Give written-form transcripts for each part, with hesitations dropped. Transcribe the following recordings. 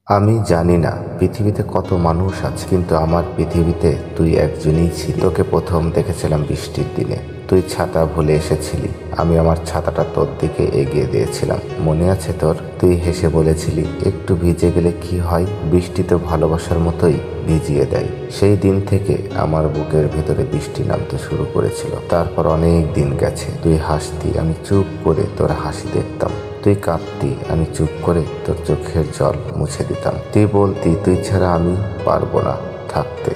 আমি জানি না পৃথিবীতে কত মানুষ আছে, কিন্তু আমার পৃথিবীতে তুই একজনই ছিলি। তোকে প্রথম দেখেছিলাম বৃষ্টির দিনে। তুই ছাতা ভুলে এসেছিলি, আমি আমার ছাতাটা তোর দিকে এগিয়ে দিয়েছিলাম। মনে আছে তোর? তুই হেসে বলেছিলি, একটু ভিজে গেলে কি হয়, বৃষ্টি তো ভালোবাসার মতোই ভিজিয়ে দেয়। সেই দিন থেকে আমার বুকের ভেতরে বৃষ্টি নামতে শুরু করেছিল। তারপর অনেক দিন গেছে, তুই হাসতি, আমি চুপ করে তোর হাসি দেখতাম। তুই কাঁদতি, আমি চুপ করে তোর চোখের জল মুছে দিতাম। তুই বলতি তুই ছাড়া আমি পারবো না থাকতে।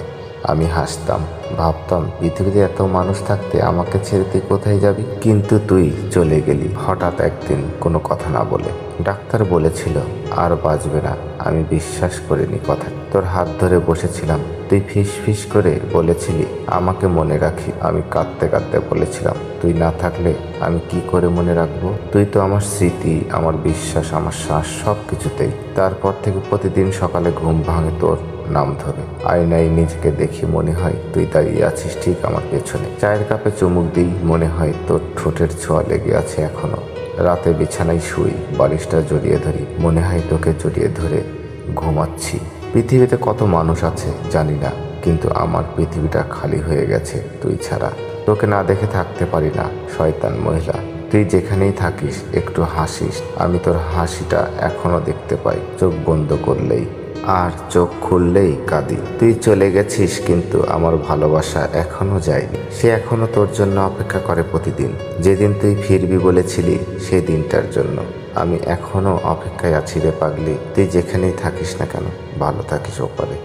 আমি হাসতাম, ভাবতাম পৃথিবীতে এত মানুষ থাকতে আমাকে ছেড়ে তুই কোথায় যাবি। কিন্তু তুই চলে গেলি হঠাৎ একদিন, কোনো কথা না বলে। ডাক্তার বলেছিল আর বাঁচবে না। আমি বিশ্বাস করিনি কথা। তোর হাত ধরে বসেছিলাম, তুই ফিস ফিস করে বলেছিলি আমাকে মনে রাখি। আমি কাঁদতে কাঁদতে বলেছিলাম তুই না থাকলে আমি কি করে মনে রাখবো। তুই তো আমার স্মৃতি, আমার বিশ্বাস, আমার শ্বাস, সব কিছুতেই। তারপর থেকে প্রতিদিন সকালে ঘুম ভাঙে তোর নাম ধরে। আয়নায় নিজেকে দেখি, মনে হয় তুই দাঁড়িয়ে আছিস ঠিক আমার পেছনে। চায়ের কাপে চুমুক দিই, মনে হয় তোর ঠোঁটের ছোঁয়া লেগে আছে এখনো। রাতে বিছানায় শুই, বালিশটা জড়িয়ে ধরি, মনে হয় তোকে জড়িয়ে ধরে ঘুমাচ্ছি। পৃথিবীতে কত মানুষ আছে জানি না, কিন্তু আমার পৃথিবীটা খালি হয়ে গেছে তুই ছাড়া। তোকে না দেখে থাকতে পারি না, শয়তান মহিলা। তুই যেখানেই থাকিস একটু হাসিস, আমি তোর হাসিটা এখনো দেখতে পাই, চোখ বন্ধ করলেই। আর চোখ খুললেই কাঁদি। তুই চলে গেছিস, কিন্তু আমার ভালোবাসা এখনো যায়নি। সে এখনো তোর জন্য অপেক্ষা করে প্রতিদিন। যেদিন তুই ফিরবি বলেছিলি, সেই দিনটার জন্য আমি এখনো অপেক্ষায় আছি রে পাগলি। তুই যেখানেই থাকিস না কেন, ভালো থাকিস ওপারে।